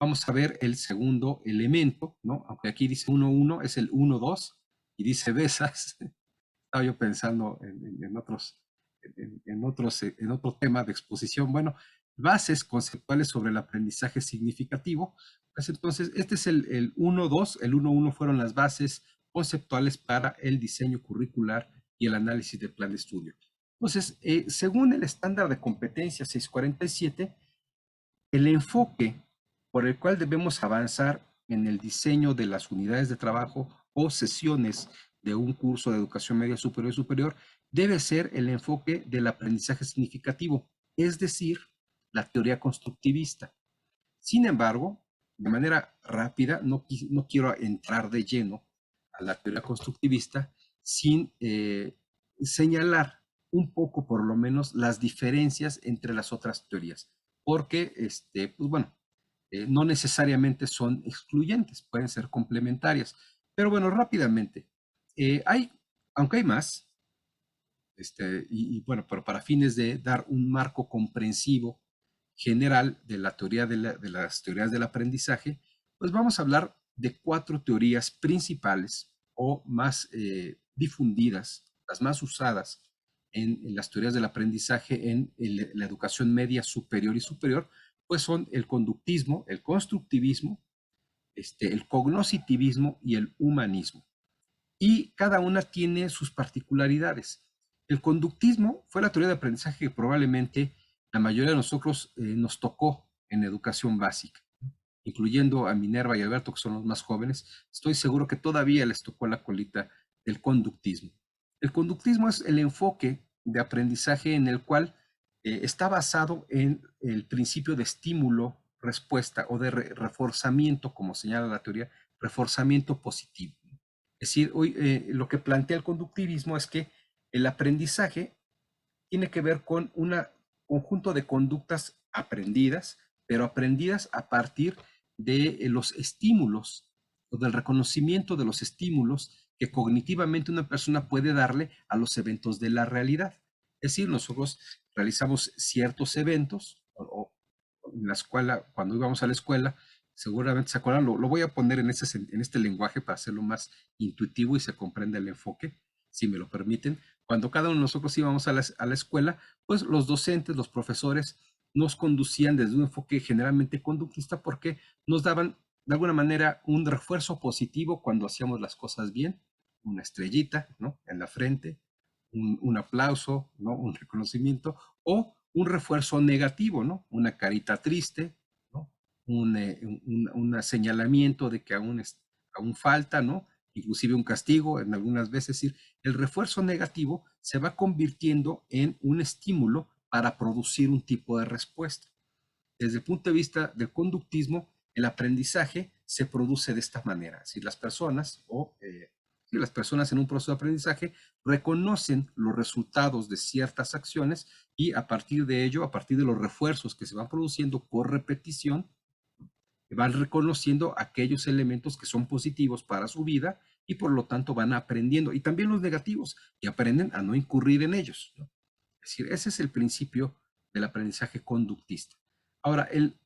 vamos a ver el segundo elemento, ¿no? Aunque aquí dice 1-1, es el 1-2 y dice besas. Estaba yo pensando en otro tema de exposición. Bueno, bases conceptuales sobre el aprendizaje significativo. Pues entonces, este es el 1-2. El 1-1 fueron las bases conceptuales para el diseño curricular y el análisis del plan de estudio. Entonces, según el estándar de competencia 647, el enfoque por el cual debemos avanzar en el diseño de las unidades de trabajo o sesiones de un curso de educación media superior y superior debe ser el enfoque del aprendizaje significativo, es decir, la teoría constructivista. Sin embargo, de manera rápida, no quiero entrar de lleno a la teoría constructivista sin señalar un poco, por lo menos, las diferencias entre las otras teorías, porque, pues bueno, no necesariamente son excluyentes, pueden ser complementarias. Pero bueno, rápidamente, hay, aunque hay más, y bueno, pero para fines de dar un marco comprensivo general de la teoría de las teorías del aprendizaje, pues vamos a hablar de 4 teorías principales o más difundidas, las más usadas en las teorías del aprendizaje en la educación media superior y superior, pues son el conductismo, el constructivismo, el cognoscitivismo y el humanismo. Y cada una tiene sus particularidades. El conductismo fue la teoría de aprendizaje que probablemente la mayoría de nosotros nos tocó en educación básica, incluyendo a Minerva y Alberto, que son los más jóvenes. Estoy seguro que todavía les tocó la colita del conductismo. El conductismo es el enfoque de aprendizaje en el cual está basado en el principio de estímulo-respuesta o de reforzamiento, como señala la teoría, reforzamiento positivo. Es decir, hoy lo que plantea el conductivismo es que el aprendizaje tiene que ver con un conjunto de conductas aprendidas, pero aprendidas a partir de los estímulos o del reconocimiento de los estímulos que cognitivamente una persona puede darle a los eventos de la realidad. Es decir, nosotros realizamos ciertos eventos, o en la escuela, cuando íbamos a la escuela, seguramente se acuerdan, lo voy a poner en este lenguaje para hacerlo más intuitivo y se comprenda el enfoque, si me lo permiten. Cuando cada uno de nosotros íbamos a la escuela, pues los docentes, los profesores, nos conducían desde un enfoque generalmente conductista porque nos daban de alguna manera un refuerzo positivo cuando hacíamos las cosas bien, una estrellita, ¿no?, en la frente, un aplauso, ¿no?, un reconocimiento, o un refuerzo negativo, ¿no?, una carita triste, ¿no?, un señalamiento de que aún falta, ¿no?, inclusive un castigo en algunas veces. Es decir, el refuerzo negativo se va convirtiendo en un estímulo para producir un tipo de respuesta. Desde el punto de vista del conductismo, el aprendizaje se produce de esta manera. Si las personas las personas en un proceso de aprendizaje reconocen los resultados de ciertas acciones y a partir de ello, a partir de los refuerzos que se van produciendo por repetición, van reconociendo aquellos elementos que son positivos para su vida y por lo tanto van aprendiendo, y también los negativos, y aprenden a no incurrir en ellos, ¿no? Es decir, ese es el principio del aprendizaje conductista. Ahora, el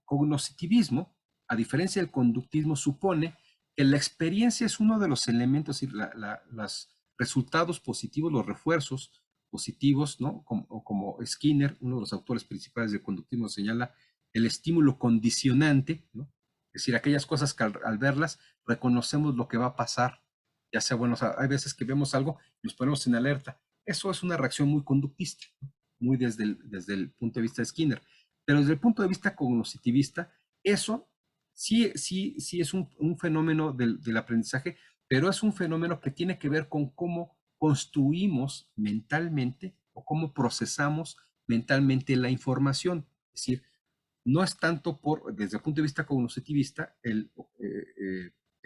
cognoscitivismo, a diferencia del conductismo, supone que la experiencia es uno de los elementos, y los resultados positivos, los refuerzos positivos, ¿no?, como Skinner, uno de los autores principales del conductismo, señala el estímulo condicionante, ¿no? Es decir, aquellas cosas que al verlas reconocemos lo que va a pasar, ya sea, bueno, o sea, hay veces que vemos algo y nos ponemos en alerta. Eso es una reacción muy conductista, ¿no?, muy desde el punto de vista de Skinner. Pero desde el punto de vista cognoscitivista, eso sí es un fenómeno del aprendizaje, pero es un fenómeno que tiene que ver con cómo construimos mentalmente o cómo procesamos mentalmente la información. Es decir, no es tanto desde el punto de vista cognitivista, el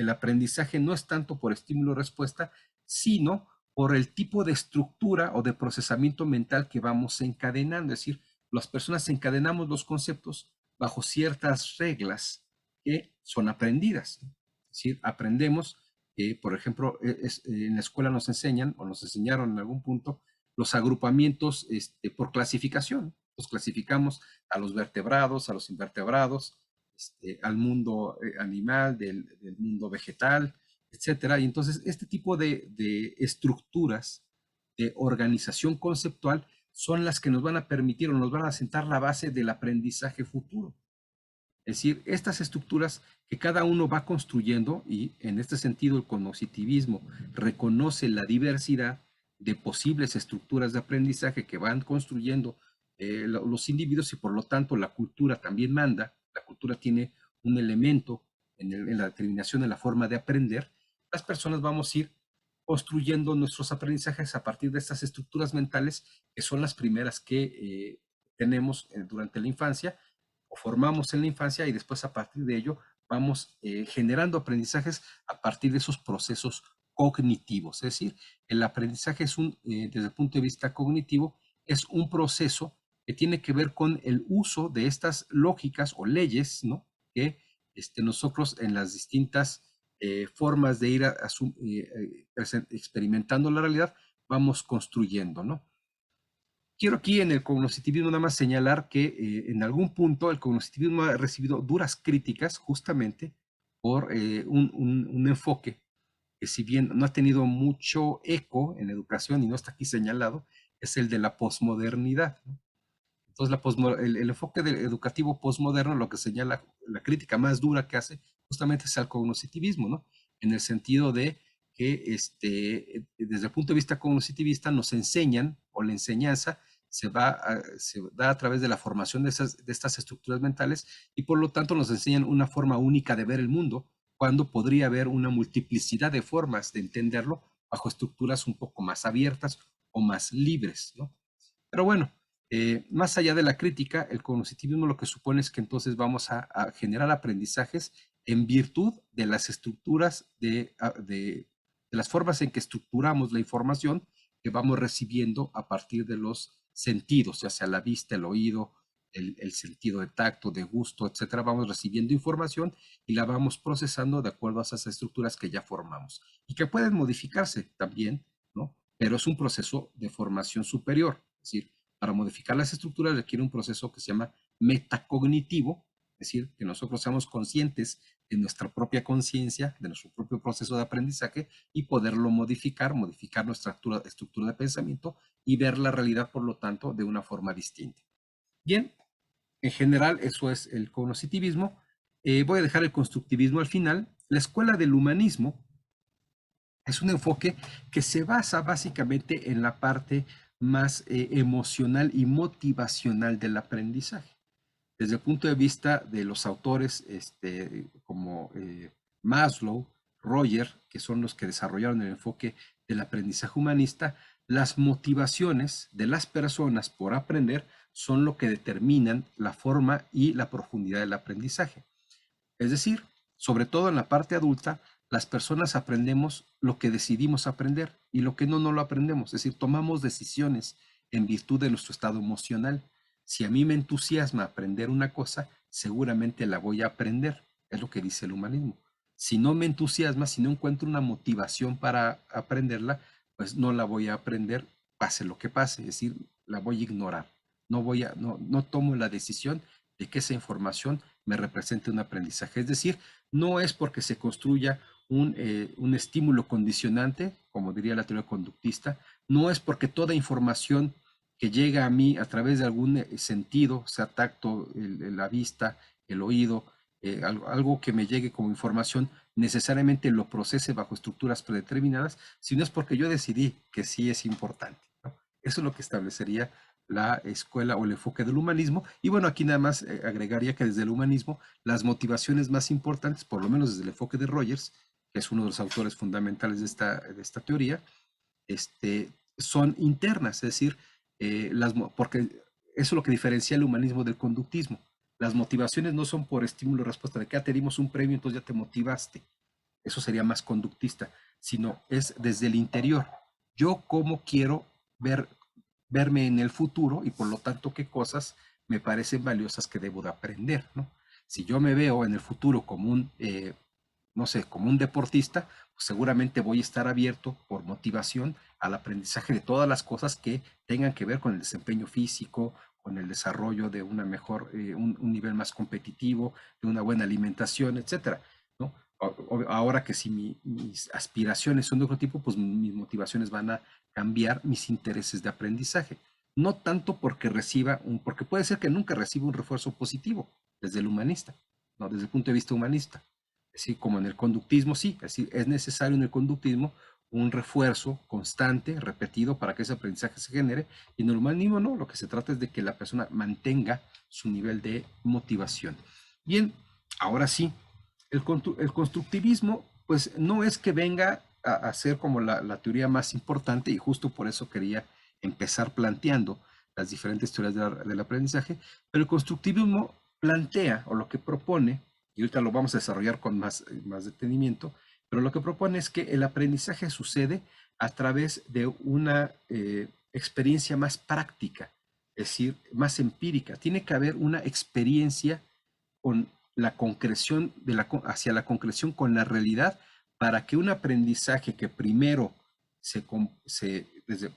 aprendizaje no es tanto por estímulo-respuesta, sino por el tipo de estructura o de procesamiento mental que vamos encadenando. Es decir, las personas encadenamos los conceptos bajo ciertas reglas que son aprendidas. Es decir, aprendemos, por ejemplo, en la escuela nos enseñan o nos enseñaron en algún punto los agrupamientos por clasificación. Los clasificamos a los vertebrados, a los invertebrados, al mundo animal, del mundo vegetal, etcétera. Y entonces este tipo de estructuras de organización conceptual son las que nos van a permitir o nos van a sentar la base del aprendizaje futuro. Es decir, estas estructuras que cada uno va construyendo, y en este sentido el cognitivismo reconoce la diversidad de posibles estructuras de aprendizaje que van construyendo los individuos, y por lo tanto la cultura también manda. La cultura tiene un elemento en la determinación de la forma de aprender. Las personas vamos a ir construyendo nuestros aprendizajes a partir de estas estructuras mentales, que son las primeras que tenemos durante la infancia, o formamos en la infancia, y después a partir de ello vamos generando aprendizajes a partir de esos procesos cognitivos. Es decir, el aprendizaje es desde el punto de vista cognitivo, es un proceso que tiene que ver con el uso de estas lógicas o leyes, ¿no? Que nosotros en las distintas formas de ir experimentando la realidad vamos construyendo, ¿no? Quiero aquí en el cognitivismo nada más señalar que en algún punto el cognitivismo ha recibido duras críticas justamente por un enfoque que, si bien no ha tenido mucho eco en educación y no está aquí señalado, es el de la posmodernidad, ¿no? Entonces el enfoque educativo posmoderno, lo que señala, la crítica más dura que hace justamente es al cognitivismo, ¿no? En el sentido de que desde el punto de vista cognitivista nos enseñan, o la enseñanza se da a través de la formación de estas estructuras mentales, y por lo tanto nos enseñan una forma única de ver el mundo, cuando podría haber una multiplicidad de formas de entenderlo bajo estructuras un poco más abiertas o más libres, ¿no? Pero bueno, más allá de la crítica, el cognitivismo lo que supone es que entonces vamos a generar aprendizajes en virtud de las estructuras, de las formas en que estructuramos la información que vamos recibiendo a partir de los sentidos, ya sea la vista, el oído, el sentido de tacto, de gusto, etcétera. Vamos recibiendo información y la vamos procesando de acuerdo a esas estructuras que ya formamos y que pueden modificarse también, ¿no? Pero es un proceso de formación superior. Es decir, para modificar las estructuras requiere un proceso que se llama metacognitivo, es decir, que nosotros seamos conscientes de nuestra propia conciencia, de nuestro propio proceso de aprendizaje, y poderlo modificar nuestra estructura de pensamiento y ver la realidad, por lo tanto, de una forma distinta. Bien, en general eso es el cognitivismo. Voy a dejar el constructivismo al final. La escuela del humanismo es un enfoque que se basa básicamente en la parte más emocional y motivacional del aprendizaje. Desde el punto de vista de los autores como Maslow, Roger, que son los que desarrollaron el enfoque del aprendizaje humanista, las motivaciones de las personas por aprender son lo que determinan la forma y la profundidad del aprendizaje. Es decir, sobre todo en la parte adulta, las personas aprendemos lo que decidimos aprender, y lo que no lo aprendemos. Es decir, tomamos decisiones en virtud de nuestro estado emocional. Si a mí me entusiasma aprender una cosa, seguramente la voy a aprender. Es lo que dice el humanismo. Si no me entusiasma, si no encuentro una motivación para aprenderla, pues no la voy a aprender, pase lo que pase. Es decir, la voy a ignorar. No tomo la decisión de que esa información me represente un aprendizaje. Es decir, no es porque se construya un estímulo condicionante, como diría la teoría conductista, no es porque toda información que llega a mí a través de algún sentido, sea tacto, la vista, el oído, algo que me llegue como información, necesariamente lo procese bajo estructuras predeterminadas, sino es porque yo decidí que sí es importante, ¿no? Eso es lo que establecería la escuela o el enfoque del humanismo. Y bueno, aquí nada más agregaría que desde el humanismo las motivaciones más importantes, por lo menos desde el enfoque de Rogers, que es uno de los autores fundamentales de esta teoría, son internas. Es decir, porque eso es lo que diferencia el humanismo del conductismo. Las motivaciones no son por estímulo y respuesta, de que te dimos un premio, entonces ya te motivaste. Eso sería más conductista, sino es desde el interior. Yo cómo quiero verme en el futuro, y por lo tanto qué cosas me parecen valiosas que debo de aprender, ¿no? Si yo me veo en el futuro como no sé, como un deportista, pues seguramente voy a estar abierto por motivación al aprendizaje de todas las cosas que tengan que ver con el desempeño físico, con el desarrollo de una mejor, un nivel más competitivo, de una buena alimentación, etcétera, ¿no? Ahora que si mis aspiraciones son de otro tipo, pues mis motivaciones van a cambiar, mis intereses de aprendizaje. No tanto porque reciba porque puede ser que nunca reciba un refuerzo positivo desde el humanista, ¿no? Desde el punto de vista humanista. Así como en el conductismo, sí, es necesario en el conductismo un refuerzo constante, repetido, para que ese aprendizaje se genere. Y en el humanismo no, lo que se trata es de que la persona mantenga su nivel de motivación. Bien, ahora sí, el constructivismo, pues no es que venga a ser como la teoría más importante, y justo por eso quería empezar planteando las diferentes teorías del aprendizaje, pero el constructivismo plantea, o lo que propone, y ahorita lo vamos a desarrollar con más detenimiento, pero lo que propone es que el aprendizaje sucede a través de una experiencia más práctica, es decir, más empírica. Tiene que haber una experiencia con la concreción hacia la concreción con la realidad, para que un aprendizaje que primero desde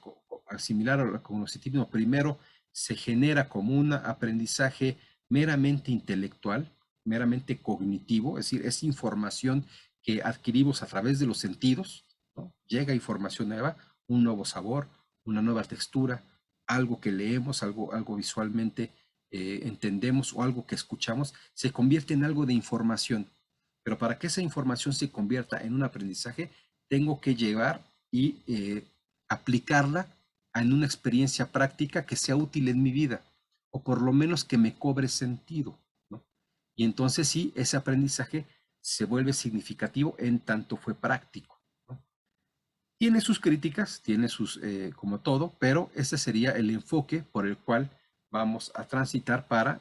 similar al cognitivismo, primero se genera como un aprendizaje meramente intelectual, meramente cognitivo, es decir, es información que adquirimos a través de los sentidos, ¿no? Llega información nueva, un nuevo sabor, una nueva textura, algo que leemos, algo visualmente entendemos, o algo que escuchamos, se convierte en algo de información. Pero para que esa información se convierta en un aprendizaje, tengo que llevar y aplicarla en una experiencia práctica que sea útil en mi vida, o por lo menos que me cobre sentido, ¿no? Y entonces sí, ese aprendizaje se vuelve significativo en tanto fue práctico, ¿no? Tiene sus críticas, tiene sus, como todo, pero ese sería el enfoque por el cual vamos a transitar para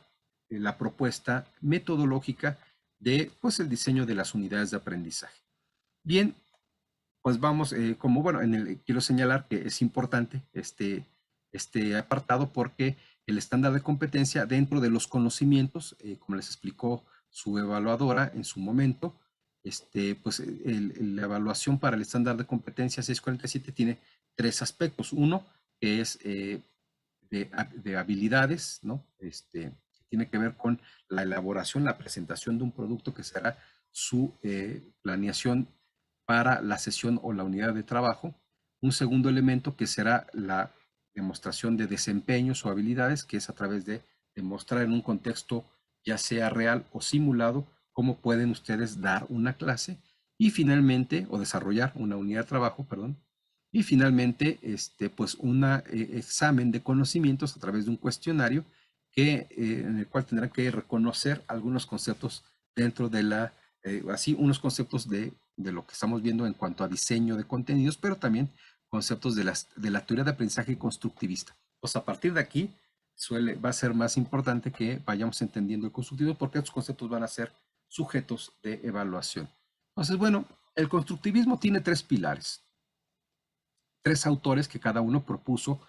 la propuesta metodológica de, pues, el diseño de las unidades de aprendizaje. Bien, pues vamos, como bueno, quiero señalar que es importante este apartado, porque el estándar de competencia dentro de los conocimientos, como les explicó su evaluadora en su momento, pues la evaluación para el estándar de competencia 647 tiene tres aspectos. Uno, que es de habilidades, ¿no? Que tiene que ver con la elaboración, la presentación de un producto, que será su planeación para la sesión o la unidad de trabajo. Un segundo elemento, que será la demostración de desempeños o habilidades, que es a través de demostrar en un contexto ya sea real o simulado cómo pueden ustedes dar una clase, y finalmente, o desarrollar una unidad de trabajo, perdón, y finalmente, pues un examen de conocimientos a través de un cuestionario en el cual tendrán que reconocer algunos conceptos dentro de así, unos conceptos de lo que estamos viendo en cuanto a diseño de contenidos, pero también conceptos de la teoría de aprendizaje constructivista. Pues a partir de aquí va a ser más importante que vayamos entendiendo el constructivismo, porque estos conceptos van a ser sujetos de evaluación. Entonces, bueno, el constructivismo tiene tres pilares, tres autores que cada uno propuso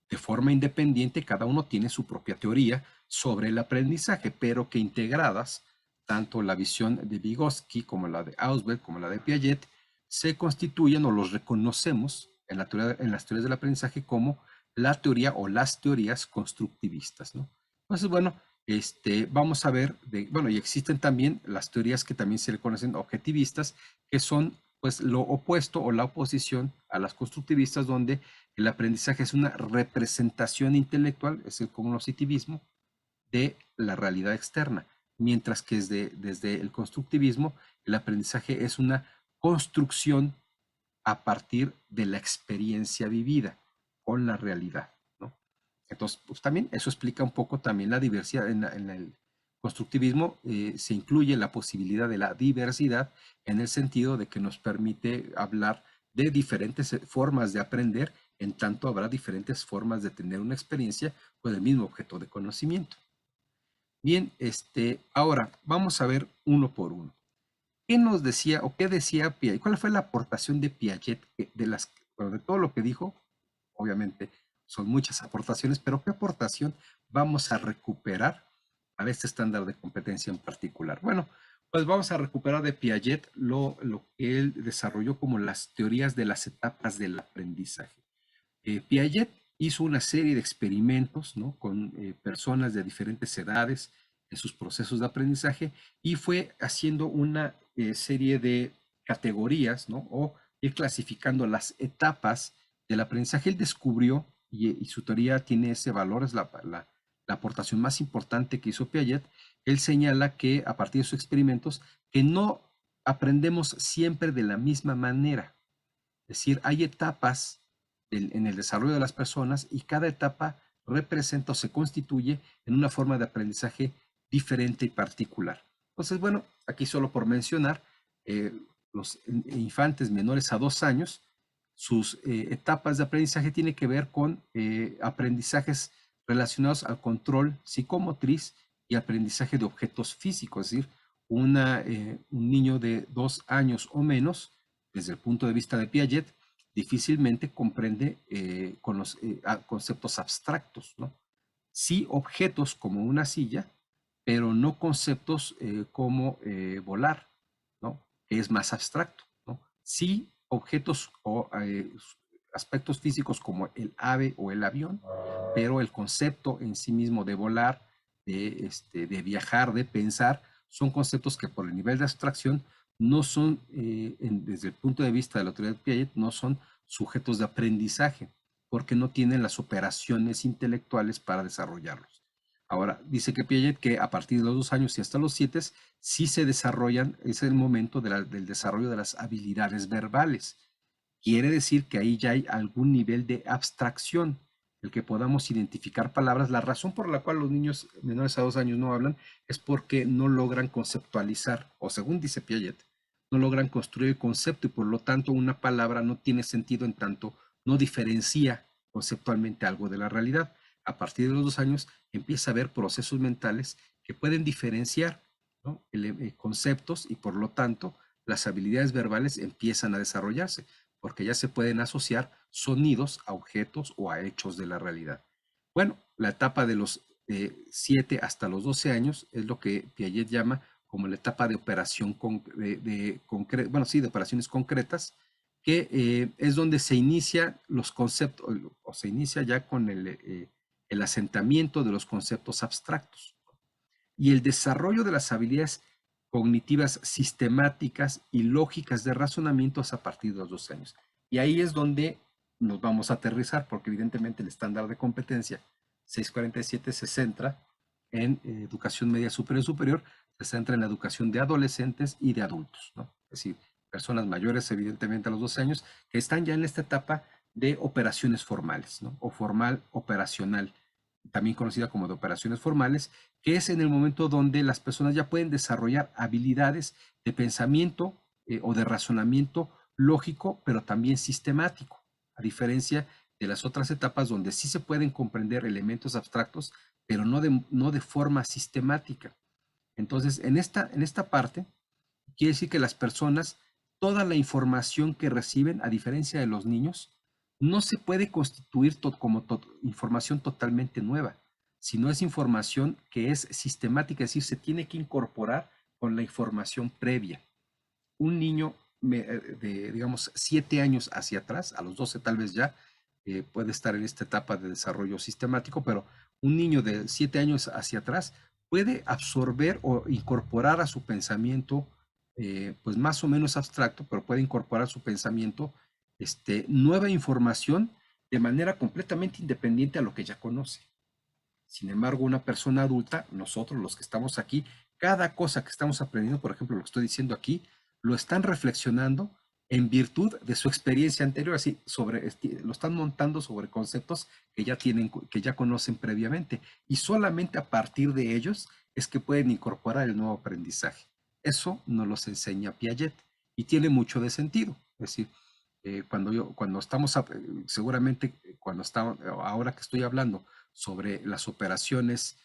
de forma independiente. Cada uno tiene su propia teoría sobre el aprendizaje, pero que integradas, tanto la visión de Vygotsky como la de Ausubel, como la de Piaget, se constituyen, o los reconocemos en las teorías del aprendizaje, como la teoría o las teorías constructivistas, ¿no? Entonces, bueno, vamos a ver, bueno, y existen también las teorías que también se le conocen objetivistas, que son pues lo opuesto o la oposición a las constructivistas, donde el aprendizaje es una representación intelectual, es el cognitivismo, de la realidad externa, mientras que desde el constructivismo el aprendizaje es una construcción a partir de la experiencia vivida con la realidad, ¿no? Entonces, pues también eso explica un poco también la diversidad. En el constructivismo se incluye la posibilidad de la diversidad, en el sentido de que nos permite hablar de diferentes formas de aprender, en tanto habrá diferentes formas de tener una experiencia con el mismo objeto de conocimiento. Bien, ahora vamos a ver uno por uno. ¿Qué nos decía o qué decía Piaget? ¿Cuál fue la aportación de Piaget? Bueno, de todo lo que dijo, obviamente son muchas aportaciones, pero ¿qué aportación vamos a recuperar para este estándar de competencia en particular? Bueno, pues vamos a recuperar de Piaget lo que él desarrolló como las teorías de las etapas del aprendizaje. Piaget hizo una serie de experimentos, ¿no?, con personas de diferentes edades en sus procesos de aprendizaje y fue haciendo una serie de categorías, ¿no?, o ir clasificando las etapas del aprendizaje. Él descubrió, y su teoría tiene ese valor, es la aportación más importante que hizo Piaget. Él señala que a partir de sus experimentos, que no aprendemos siempre de la misma manera. Es decir, hay etapas en el desarrollo de las personas y cada etapa representa o se constituye en una forma de aprendizaje diferente y particular. Entonces, bueno, aquí solo por mencionar, los infantes menores a 2 años, sus etapas de aprendizaje tienen que ver con aprendizajes relacionados al control psicomotriz y aprendizaje de objetos físicos, es decir, un niño de 2 años o menos, desde el punto de vista de Piaget, difícilmente comprende con los conceptos abstractos, ¿no? Sí objetos como una silla, pero no conceptos como volar, ¿no?, que es más abstracto, ¿no? Sí objetos o aspectos físicos como el ave o el avión, pero el concepto en sí mismo de volar, de viajar, de pensar, son conceptos que por el nivel de abstracción no son, desde el punto de vista de la teoría de Piaget, no son sujetos de aprendizaje, porque no tienen las operaciones intelectuales para desarrollarlos. Ahora, dice que Piaget que a partir de los 2 años y hasta los 7 sí se desarrollan, es el momento del desarrollo de las habilidades verbales. Quiere decir que ahí ya hay algún nivel de abstracción, el que podamos identificar palabras. La razón por la cual los niños menores a 2 años no hablan es porque no logran conceptualizar, o según dice Piaget, no logran construir el concepto y por lo tanto una palabra no tiene sentido en tanto no diferencia conceptualmente algo de la realidad. A partir de los 2 años empieza a haber procesos mentales que pueden diferenciar, ¿no?, conceptos y por lo tanto las habilidades verbales empiezan a desarrollarse porque ya se pueden asociar sonidos a objetos o a hechos de la realidad. Bueno, la etapa de los 7 hasta los 12 años es lo que Piaget llama como la etapa de operación de operaciones concretas, que es donde se inicia los conceptos, o se inicia ya con el asentamiento de los conceptos abstractos y el desarrollo de las habilidades cognitivas sistemáticas y lógicas de razonamiento a partir de los 2 años. Y ahí es donde nos vamos a aterrizar, porque evidentemente el estándar de competencia 647 se centra en educación media superior y superior, se centra en la educación de adolescentes y de adultos, ¿no? Es decir, personas mayores evidentemente a los 12 años que están ya en esta etapa de operaciones formales, ¿no?, o formal operacional, también conocida como de operaciones formales, que es en el momento donde las personas ya pueden desarrollar habilidades de pensamiento o de razonamiento lógico, pero también sistemático, a diferencia de las otras etapas donde sí se pueden comprender elementos abstractos, pero no de forma sistemática. Entonces, en esta parte, quiere decir que las personas, toda la información que reciben, a diferencia de los niños, no se puede constituir como información totalmente nueva, sino es información que es sistemática, es decir, se tiene que incorporar con la información previa. Un niño de, digamos, 7 años hacia atrás, a los 12 tal vez ya, puede estar en esta etapa de desarrollo sistemático, pero un niño de 7 años hacia atrás puede absorber o incorporar a su pensamiento, pues más o menos abstracto, pero puede incorporar a su pensamiento nueva información de manera completamente independiente a lo que ya conoce. Sin embargo, una persona adulta, nosotros los que estamos aquí, cada cosa que estamos aprendiendo, por ejemplo, lo que estoy diciendo aquí, lo están reflexionando en virtud de su experiencia anterior, así lo están montando sobre conceptos que ya tienen, que ya conocen previamente, y solamente a partir de ellos es que pueden incorporar el nuevo aprendizaje. Eso nos los enseña Piaget y tiene mucho de sentido. Es decir, cuando estamos, seguramente cuando estamos, ahora que estoy hablando sobre las operaciones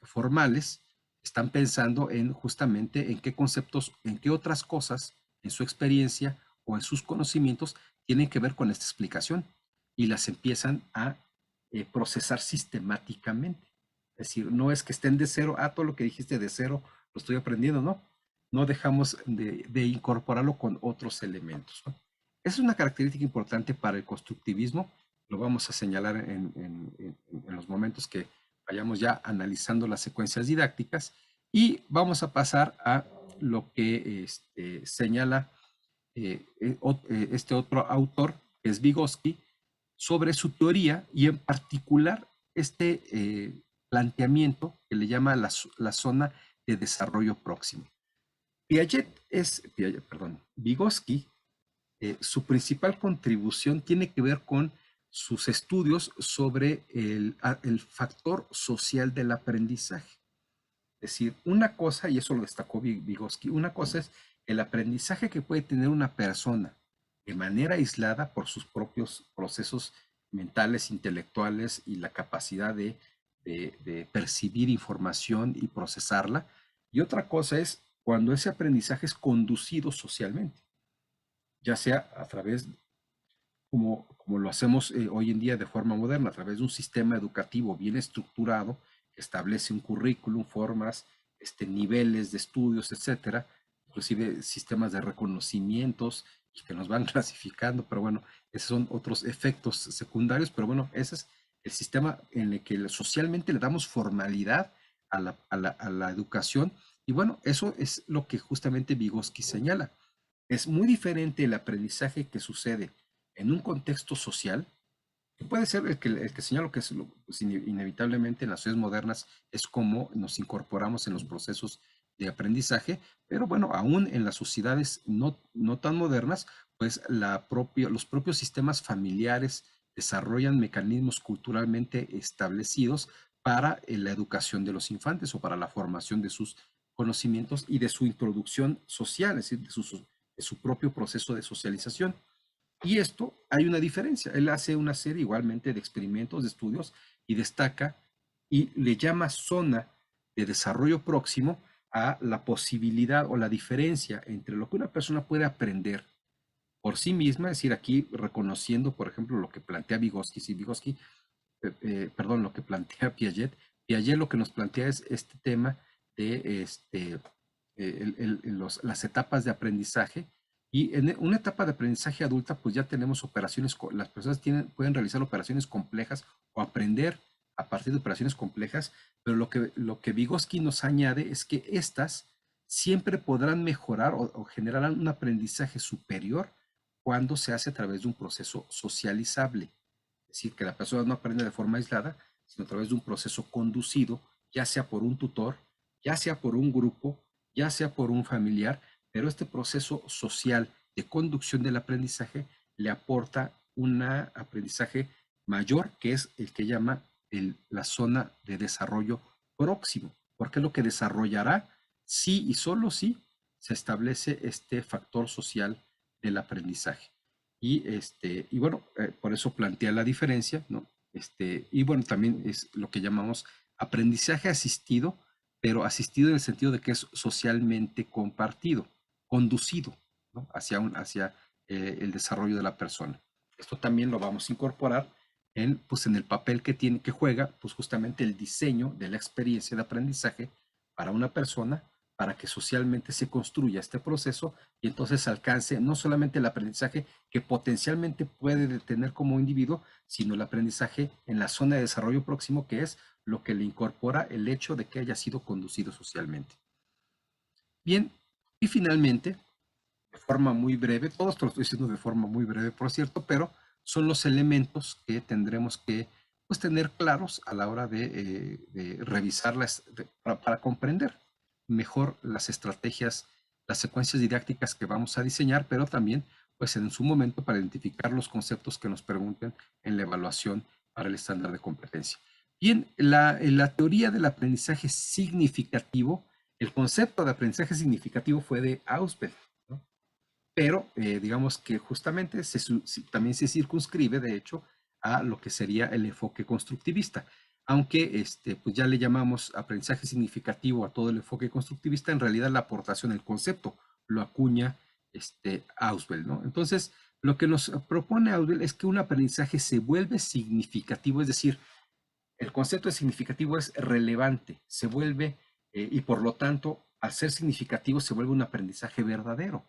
formales, están pensando en justamente en qué conceptos, en qué otras cosas en su experiencia o en sus conocimientos tienen que ver con esta explicación y las empiezan a procesar sistemáticamente. Es decir, no es que estén de cero, todo lo que dijiste de cero lo estoy aprendiendo, no. No dejamos de incorporarlo con otros elementos, ¿no? Esa es una característica importante para el constructivismo lo vamos a señalar en los momentos que vayamos ya analizando las secuencias didácticas, y vamos a pasar a lo que señala este otro autor, que es Vygotsky, sobre su teoría y en particular este planteamiento que le llama la zona de desarrollo próximo. Vygotsky, su principal contribución tiene que ver con sus estudios sobre el factor social del aprendizaje. Es decir, una cosa, y eso lo destacó Vygotsky, una cosa es el aprendizaje que puede tener una persona de manera aislada por sus propios procesos mentales, intelectuales y la capacidad de percibir información y procesarla. Y otra cosa es cuando ese aprendizaje es conducido socialmente, ya sea a través, como lo hacemos hoy en día de forma moderna, a través de un sistema educativo bien estructurado que establece un currículum, formas, niveles de estudios, etcétera, inclusive sistemas de reconocimientos y que nos van clasificando, pero bueno, esos son otros efectos secundarios, pero bueno, ese es el sistema en el que socialmente le damos formalidad a la educación, y bueno, eso es lo que justamente Vygotsky señala. Es muy diferente el aprendizaje que sucede en un contexto social, que puede ser el que señalo que es pues, inevitablemente en las sociedades modernas es como nos incorporamos en los procesos de aprendizaje, pero bueno, aún en las sociedades no tan modernas, pues los propios sistemas familiares desarrollan mecanismos culturalmente establecidos para la educación de los infantes o para la formación de sus conocimientos y de su introducción social, es decir, de su propio proceso de socialización. Y esto hay una diferencia. Él hace una serie igualmente de experimentos, de estudios, y destaca y le llama zona de desarrollo próximo a la posibilidad o la diferencia entre lo que una persona puede aprender por sí misma, es decir, aquí reconociendo, por ejemplo, lo que plantea Vygotsky, sí, Vygotsky, perdón, lo que plantea Piaget. Piaget lo que nos plantea es este tema de las etapas de aprendizaje, y en una etapa de aprendizaje adulta pues ya tenemos operaciones, las personas pueden realizar operaciones complejas o aprender a partir de operaciones complejas, pero lo que Vygotsky nos añade es que estas siempre podrán mejorar o generarán un aprendizaje superior cuando se hace a través de un proceso socializable. Es decir, que la persona no aprende de forma aislada, sino a través de un proceso conducido, ya sea por un tutor, ya sea por un grupo, ya sea por un familiar, pero este proceso social de conducción del aprendizaje le aporta un aprendizaje mayor, que es el que llama la zona de desarrollo próximo, porque es lo que desarrollará si y solo si se establece este factor social del aprendizaje. Y bueno, por eso plantea la diferencia, ¿no? Y bueno, también es lo que llamamos aprendizaje asistido, pero asistido en el sentido de que es socialmente compartido, conducido, ¿no? hacia el desarrollo de la persona. Esto también lo vamos a incorporar pues en el papel que juega, pues justamente el diseño de la experiencia de aprendizaje para una persona, para que socialmente se construya este proceso y entonces alcance no solamente el aprendizaje que potencialmente puede tener como individuo, sino el aprendizaje en la zona de desarrollo próximo, que es lo que le incorpora el hecho de que haya sido conducido socialmente. Bien, y finalmente, de forma muy breve, todo esto lo estoy diciendo de forma muy breve, por cierto, pero son los elementos que tendremos que pues, tener claros a la hora de revisarlas para comprender mejor las estrategias, las secuencias didácticas que vamos a diseñar, pero también pues en su momento para identificar los conceptos que nos pregunten en la evaluación para el estándar de competencia. Bien, la teoría del aprendizaje significativo, el concepto de aprendizaje significativo fue de Ausubel, ¿no? Pero digamos que justamente también se circunscribe, de hecho, a lo que sería el enfoque constructivista. Aunque pues ya le llamamos aprendizaje significativo a todo el enfoque constructivista, en realidad la aportación, el concepto, lo acuña Ausubel, ¿no? Entonces, lo que nos propone Ausubel es que un aprendizaje se vuelve significativo, es decir, el concepto de significativo es relevante, se vuelve, y por lo tanto, al ser significativo, se vuelve un aprendizaje verdadero.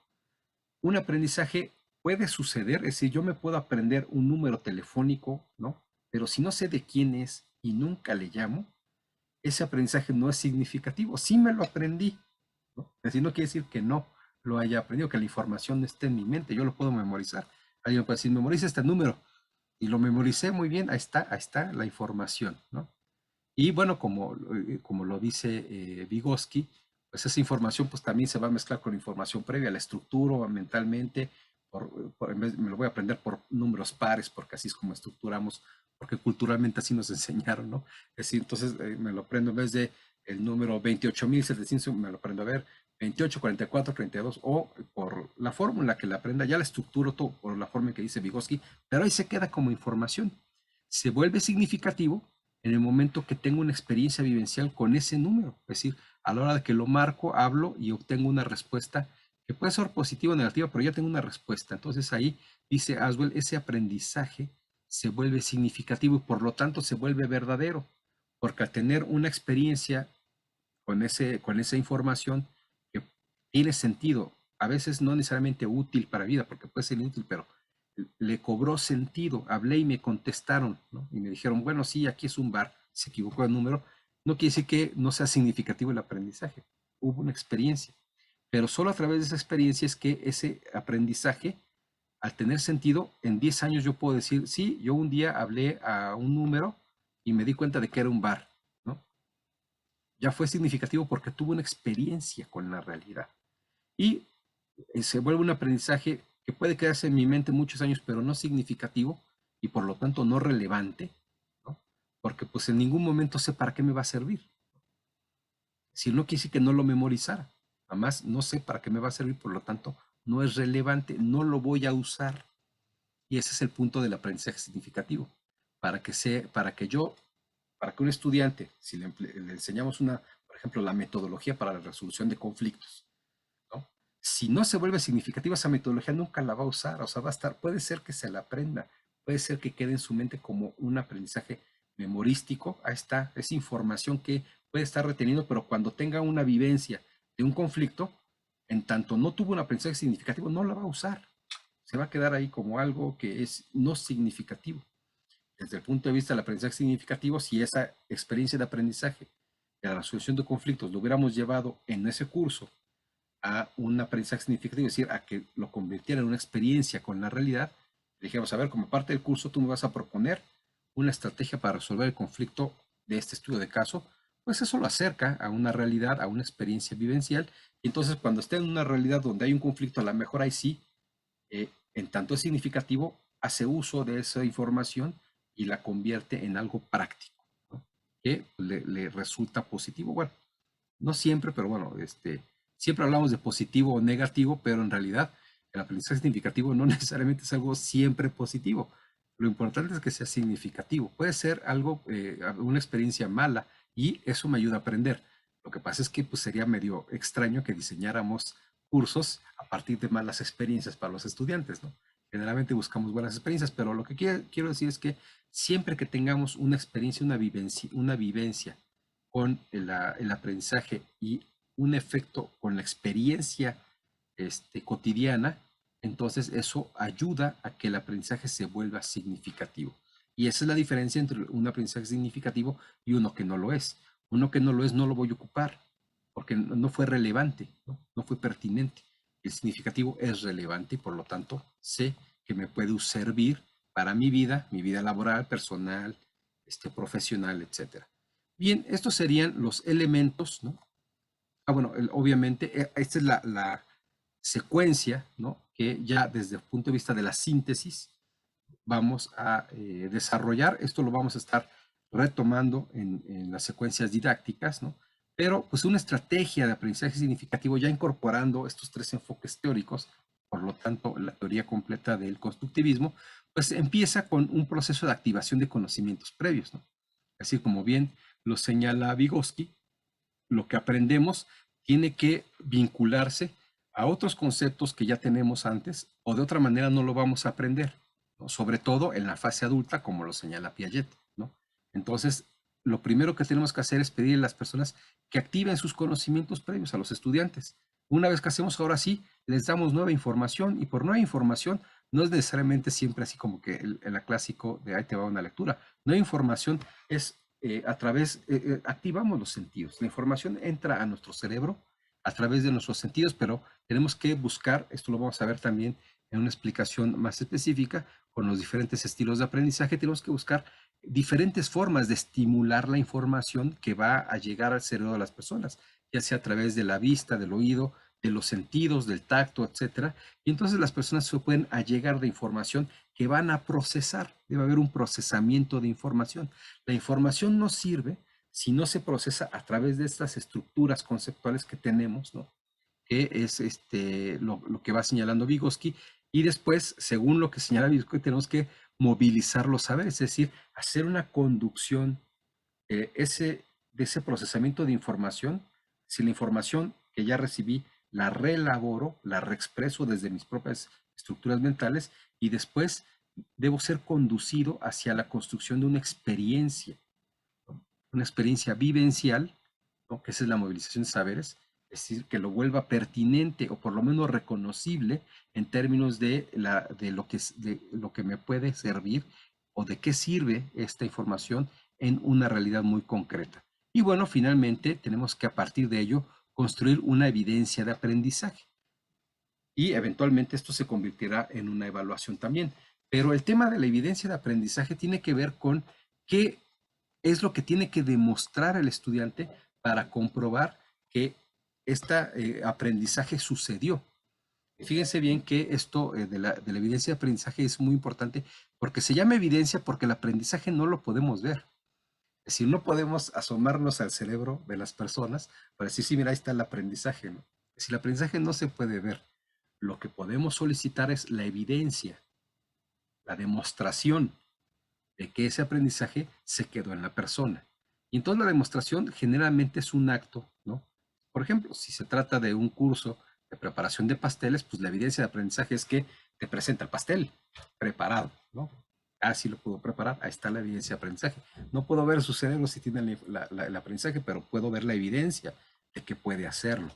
Un aprendizaje puede suceder, es decir, yo me puedo aprender un número telefónico, ¿no? Pero si no sé de quién es y nunca le llamo, ese aprendizaje no es significativo. Sí me lo aprendí, ¿no? Es decir, no quiere decir que no lo haya aprendido, que la información no esté en mi mente, yo lo puedo memorizar. Alguien me puede decir, memoriza este número, y lo memoricé muy bien, ahí está la información, ¿no? Y bueno, como lo dice Vygotsky, pues esa información pues también se va a mezclar con información previa, la estructuro mentalmente, me lo voy a aprender por números pares, porque así es como estructuramos, porque culturalmente así nos enseñaron, ¿no? Es decir, entonces me lo aprendo en vez de el número 28.700, me lo aprendo a ver 28, 44, 32, o por la fórmula que la aprenda, ya la estructuro todo por la forma que dice Vygotsky, pero ahí se queda como información. Se vuelve significativo en el momento que tengo una experiencia vivencial con ese número. Es decir, a la hora de que lo marco, hablo y obtengo una respuesta que puede ser positiva o negativa, pero ya tengo una respuesta. Entonces ahí dice Aswell, ese aprendizaje se vuelve significativo y por lo tanto se vuelve verdadero, porque al tener una experiencia con esa información que tiene sentido, a veces no necesariamente útil para vida, porque puede ser inútil, pero le cobró sentido. Hablé y me contestaron, ¿no? Y me dijeron, bueno, sí, aquí es un bar, se equivocó el número. No quiere decir que no sea significativo el aprendizaje. Hubo una experiencia, pero solo a través de esa experiencia es que ese aprendizaje, al tener sentido, en 10 años yo puedo decir, sí, yo un día hablé a un número y me di cuenta de que era un bar, ¿no? Ya fue significativo porque tuvo una experiencia con la realidad. Y se vuelve un aprendizaje que puede quedarse en mi mente muchos años, pero no significativo y por lo tanto no relevante, ¿no? Porque pues en ningún momento sé para qué me va a servir. Si no quise que no lo memorizara, además no sé para qué me va a servir, por lo tanto no es relevante, no lo voy a usar. Y ese es el punto del aprendizaje significativo. Para que yo, para que un estudiante, si le enseñamos por ejemplo, la metodología para la resolución de conflictos, ¿no? Si no se vuelve significativa esa metodología, nunca la va a usar, o sea, va a estar, puede ser que se la aprenda, puede ser que quede en su mente como un aprendizaje memorístico, ahí está, es información que puede estar reteniendo, pero cuando tenga una vivencia de un conflicto, en tanto no tuvo un aprendizaje significativo, no la va a usar, se va a quedar ahí como algo que es no significativo. Desde el punto de vista del aprendizaje significativo, si esa experiencia de aprendizaje de la resolución de conflictos lo hubiéramos llevado en ese curso a un aprendizaje significativo, es decir, a que lo convirtiera en una experiencia con la realidad, dijimos, a ver, como parte del curso tú me vas a proponer una estrategia para resolver el conflicto de este estudio de caso, pues eso lo acerca a una realidad, a una experiencia vivencial, y entonces cuando esté en una realidad donde hay un conflicto, a lo mejor ahí sí, en tanto es significativo, hace uso de esa información y la convierte en algo práctico, ¿no? Que le resulta positivo. Bueno, no siempre, pero bueno, siempre hablamos de positivo o negativo, pero en realidad el aprendizaje significativo no necesariamente es algo siempre positivo. Lo importante es que sea significativo. Puede ser algo, una experiencia mala y eso me ayuda a aprender. Lo que pasa es que pues, sería medio extraño que diseñáramos cursos a partir de malas experiencias para los estudiantes, ¿no? Generalmente buscamos buenas experiencias, pero lo que quiero decir es que siempre que tengamos una experiencia, una vivencia con el aprendizaje y un efecto con la experiencia cotidiana, entonces eso ayuda a que el aprendizaje se vuelva significativo. Y esa es la diferencia entre un aprendizaje significativo y uno que no lo es. Uno que no lo es no lo voy a ocupar porque no fue relevante, no fue pertinente. El significativo es relevante y por lo tanto sé que me puede servir para mi vida laboral, personal, profesional, etcétera. Bien, estos serían los elementos, ¿no? Bueno, obviamente, esta es la secuencia, ¿no? Que ya desde el punto de vista de la síntesis vamos a desarrollar. Esto lo vamos a estar retomando en las secuencias didácticas, ¿no? Pero pues una estrategia de aprendizaje significativo ya incorporando estos tres enfoques teóricos, por lo tanto la teoría completa del constructivismo, pues empieza con un proceso de activación de conocimientos previos, ¿no? Así como bien lo señala Vygotsky, lo que aprendemos tiene que vincularse a otros conceptos que ya tenemos antes o de otra manera no lo vamos a aprender, ¿no? Sobre todo en la fase adulta, como lo señala Piaget, ¿no? Entonces, lo primero que tenemos que hacer es pedirle a las personas que activen sus conocimientos previos a los estudiantes. Una vez que hacemos ahora sí, les damos nueva información y por nueva información no es necesariamente siempre así como que el clásico de ahí te va una lectura. Nueva información es a través, activamos los sentidos. La información entra a nuestro cerebro a través de nuestros sentidos, pero tenemos que buscar, esto lo vamos a ver también en una explicación más específica, con los diferentes estilos de aprendizaje, tenemos que buscar diferentes formas de estimular la información que va a llegar al cerebro de las personas, ya sea a través de la vista, del oído, de los sentidos, del tacto, etcétera. Y entonces las personas se pueden allegar de información que van a procesar. Debe haber un procesamiento de información. La información no sirve si no se procesa a través de estas estructuras conceptuales que tenemos, ¿no? Que es lo que va señalando Vygotsky, y después, según lo que señala Vygotsky, tenemos que movilizar los saberes, es decir, hacer una conducción de ese procesamiento de información. Si la información que ya recibí la reelaboro, la reexpreso desde mis propias estructuras mentales y después debo ser conducido hacia la construcción de una experiencia vivencial, ¿no? Que esa es la movilización de saberes, es decir, que lo vuelva pertinente o por lo menos reconocible en términos de lo que me puede servir o de qué sirve esta información en una realidad muy concreta. Y bueno, finalmente tenemos que a partir de ello construir una evidencia de aprendizaje y eventualmente esto se convertirá en una evaluación también. Pero el tema de la evidencia de aprendizaje tiene que ver con qué es lo que tiene que demostrar el estudiante para comprobar que este aprendizaje sucedió. Fíjense bien que esto de la evidencia de aprendizaje es muy importante porque se llama evidencia porque el aprendizaje no lo podemos ver. Es decir, no podemos asomarnos al cerebro de las personas para decir, sí, mira, ahí está el aprendizaje, ¿no? Es decir, el aprendizaje no se puede ver. Lo que podemos solicitar es la evidencia, la demostración de que ese aprendizaje se quedó en la persona. Y entonces la demostración generalmente es un acto, ¿no? Por ejemplo, si se trata de un curso de preparación de pasteles, pues la evidencia de aprendizaje es que te presenta el pastel preparado, ¿no? Ah, sí lo puedo preparar, ahí está la evidencia de aprendizaje. No puedo ver su cerebro si tiene el aprendizaje, pero puedo ver la evidencia de que puede hacerlo.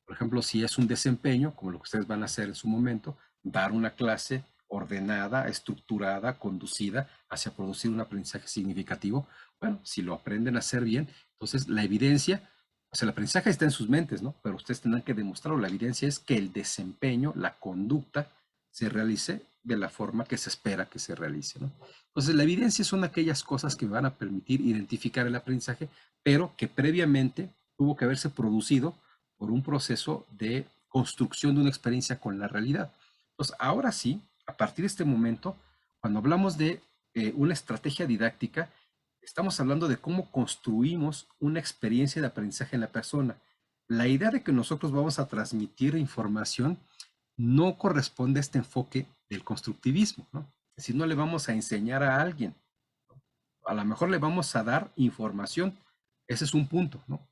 Por ejemplo, si es un desempeño, como lo que ustedes van a hacer en su momento, dar una clase ordenada, estructurada, conducida hacia producir un aprendizaje significativo. Bueno, si lo aprenden a hacer bien, entonces la evidencia, o sea, el aprendizaje está en sus mentes, ¿no? Pero ustedes tendrán que demostrarlo. La evidencia es que el desempeño, la conducta, se realice de la forma que se espera que se realice, ¿no? Entonces, la evidencia son aquellas cosas que van a permitir identificar el aprendizaje, pero que previamente tuvo que haberse producido por un proceso de construcción de una experiencia con la realidad. Entonces, ahora sí, a partir de este momento, cuando hablamos de una estrategia didáctica, estamos hablando de cómo construimos una experiencia de aprendizaje en la persona. La idea de que nosotros vamos a transmitir información no corresponde a este enfoque del constructivismo, ¿no? Es decir, no le vamos a enseñar a alguien, a lo mejor le vamos a dar información. Ese es un punto, ¿no?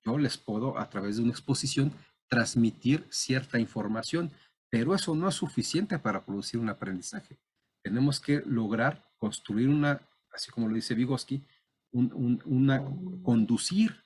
Yo les puedo, a través de una exposición, transmitir cierta información, pero eso no es suficiente para producir un aprendizaje. Tenemos que lograr construir así como lo dice Vygotsky, conducir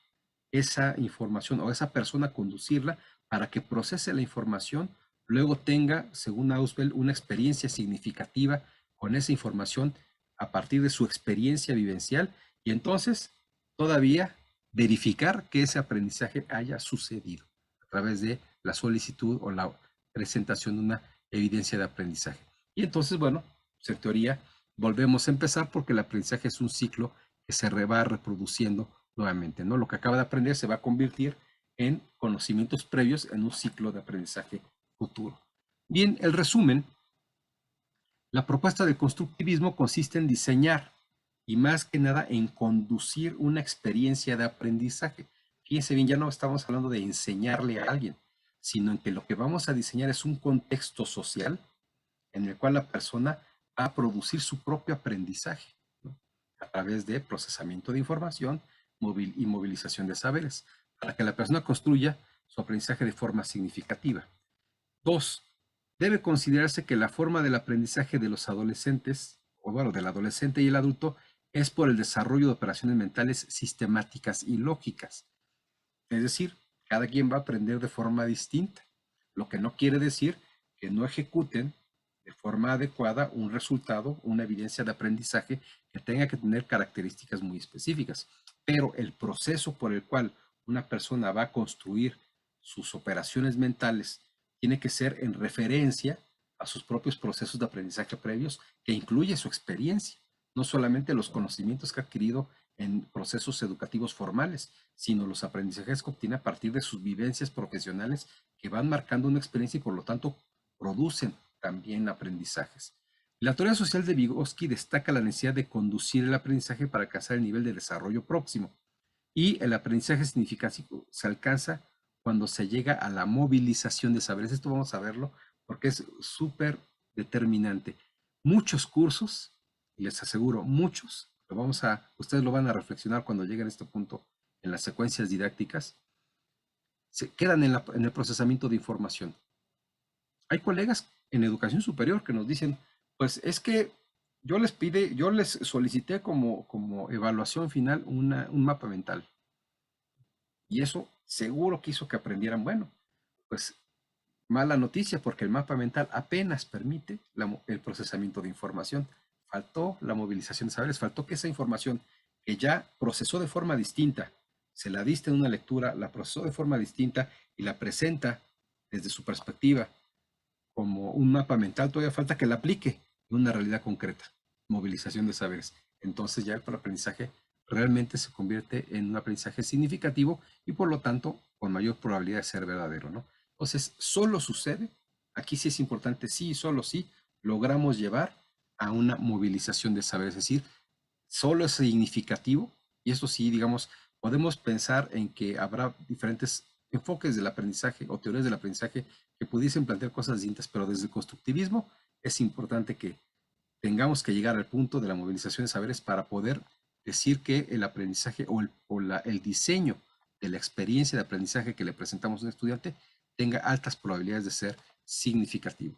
esa información o esa persona conducirla para que procese la información, luego tenga, según Ausubel, una experiencia significativa con esa información a partir de su experiencia vivencial y entonces todavía verificar que ese aprendizaje haya sucedido a través de la solicitud o la presentación de una evidencia de aprendizaje. Y entonces, bueno, pues en teoría volvemos a empezar porque el aprendizaje es un ciclo que se va reproduciendo nuevamente, ¿no? Lo que acaba de aprender se va a convertir en conocimientos previos en un ciclo de aprendizaje futuro. Bien, el resumen, la propuesta del constructivismo consiste en diseñar y más que nada en conducir una experiencia de aprendizaje. Fíjense bien, ya no estamos hablando de enseñarle a alguien, sino en que lo que vamos a diseñar es un contexto social en el cual la persona va a producir su propio aprendizaje, ¿no? A través de procesamiento de información y movilización de saberes, para que la persona construya su aprendizaje de forma significativa. 2. Debe considerarse que la forma del aprendizaje de los adolescentes, o bueno, del adolescente y el adulto, es por el desarrollo de operaciones mentales sistemáticas y lógicas. Es decir, cada quien va a aprender de forma distinta, lo que no quiere decir que no ejecuten de forma adecuada un resultado, una evidencia de aprendizaje que tenga que tener características muy específicas. Pero el proceso por el cual una persona va a construir sus operaciones mentales tiene que ser en referencia a sus propios procesos de aprendizaje previos, que incluye su experiencia, no solamente los conocimientos que ha adquirido en procesos educativos formales, sino los aprendizajes que obtiene a partir de sus vivencias profesionales que van marcando una experiencia y por lo tanto producen también aprendizajes. La teoría social de Vygotsky destaca la necesidad de conducir el aprendizaje para alcanzar el nivel de desarrollo próximo. Y el aprendizaje significativo se alcanza cuando se llega a la movilización de saberes. Esto vamos a verlo porque es súper determinante. Muchos cursos, les aseguro, muchos, ustedes lo van a reflexionar cuando lleguen a este punto en las secuencias didácticas, se quedan en el procesamiento de información. Hay colegas en educación superior que nos dicen, pues es que yo les solicité como evaluación final un mapa mental. Y eso seguro que hizo que aprendieran. Bueno, pues mala noticia porque el mapa mental apenas permite el procesamiento de información. Faltó la movilización de saberes, faltó que esa información que ya procesó de forma distinta, se la diste en una lectura, la procesó de forma distinta y la presenta desde su perspectiva como un mapa mental, todavía falta que la aplique en una realidad concreta, movilización de saberes. Entonces ya el aprendizaje realmente se convierte en un aprendizaje significativo y por lo tanto con mayor probabilidad de ser verdadero, ¿no? Entonces, solo sucede, aquí sí es importante, sí, solo sí, logramos llevar a una movilización de saberes, es decir, solo es significativo, y esto sí, digamos, podemos pensar en que habrá diferentes enfoques del aprendizaje o teorías del aprendizaje que pudiesen plantear cosas distintas, pero desde el constructivismo es importante que tengamos que llegar al punto de la movilización de saberes para poder decir que el aprendizaje el diseño de la experiencia de aprendizaje que le presentamos a un estudiante tenga altas probabilidades de ser significativo.